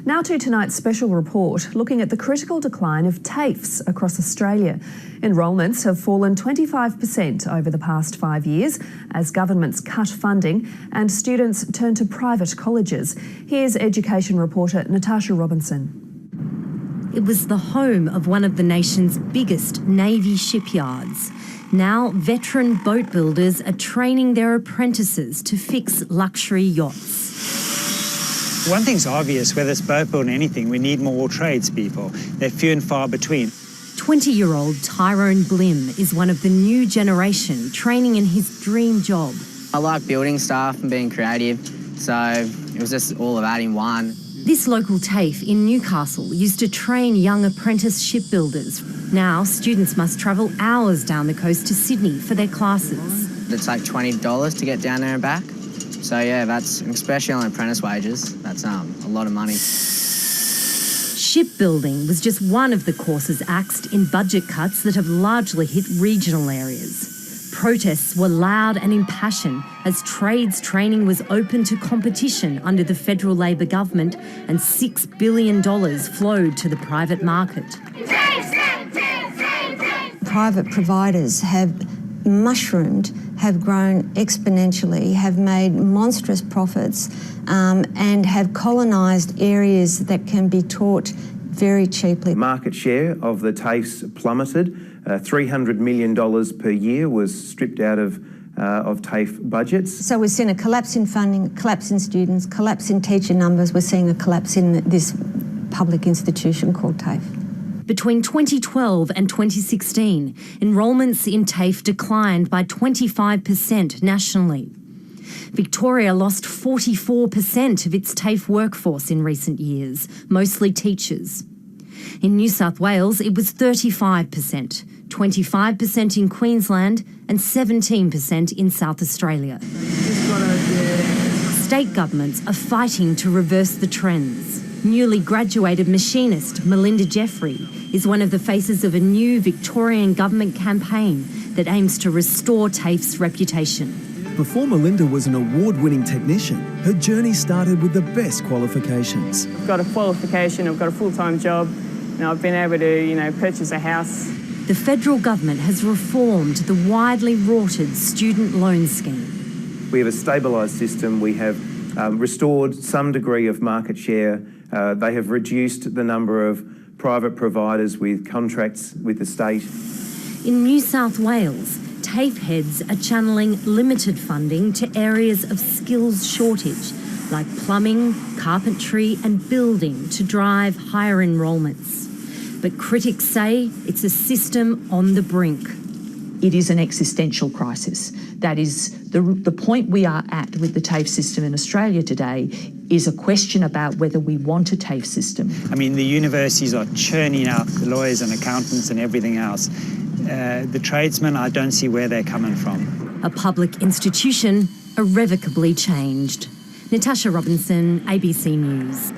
Now to tonight's special report, looking at the critical decline of TAFEs across Australia. Enrolments have fallen 25% over the past 5 years as governments cut funding and students turn to private colleges. Here's education reporter Natasha Robinson. It was the home of one of the nation's biggest Navy shipyards. Now, veteran boat builders are training their apprentices to fix luxury yachts. One thing's obvious, whether it's boat building or anything, we need more tradespeople. They're few and far between. 20-year-old Tyrone Blim is one of the new generation training in his dream job. I like building stuff and being creative, so it was just all of that in one. This local TAFE in Newcastle used to train young apprentice shipbuilders. Now, students must travel hours down the coast to Sydney for their classes. It's like $20 to get down there and back. So yeah, that's, especially on apprentice wages, that's a lot of money. Shipbuilding was just one of the courses axed in budget cuts that have largely hit regional areas. Protests were loud and impassioned as trades training was open to competition under the federal Labor government and $6 billion flowed to the private market. Private providers have mushroomed, have grown exponentially, have made monstrous profits and have colonised areas that can be taught very cheaply. Market share of the TAFEs plummeted. $300 million per year was stripped out of TAFE budgets. So we've seen a collapse in funding, collapse in students, collapse in teacher numbers. We're seeing a collapse in this public institution called TAFE. Between 2012 and 2016, enrolments in TAFE declined by 25% nationally. Victoria lost 44% of its TAFE workforce in recent years, mostly teachers. In New South Wales, it was 35%, 25% in Queensland and 17% in South Australia. State governments are fighting to reverse the trends. Newly graduated Machinist Melinda Jeffery is one of the faces of a new Victorian government campaign that aims to restore TAFE's reputation. Before Melinda was an award-winning technician, her journey started with the best qualifications. I've got a qualification, I've got a full-time job, and I've been able to, purchase a house. The federal government has reformed the widely rorted student loan scheme. We have a stabilised system. We have restored some degree of market share. They have reduced the number of private providers with contracts with the state. In New South Wales, TAFE heads are channeling limited funding to areas of skills shortage, like plumbing, carpentry and building to drive higher enrolments. But critics say it's a system on the brink. It is an existential crisis. That is, the point we are at with the TAFE system in Australia today is a question about whether we want a TAFE system. I mean, the universities are churning out the lawyers and accountants and everything else. The tradesmen, I don't see where they're coming from. A public institution irrevocably changed. Natasha Robinson, ABC News.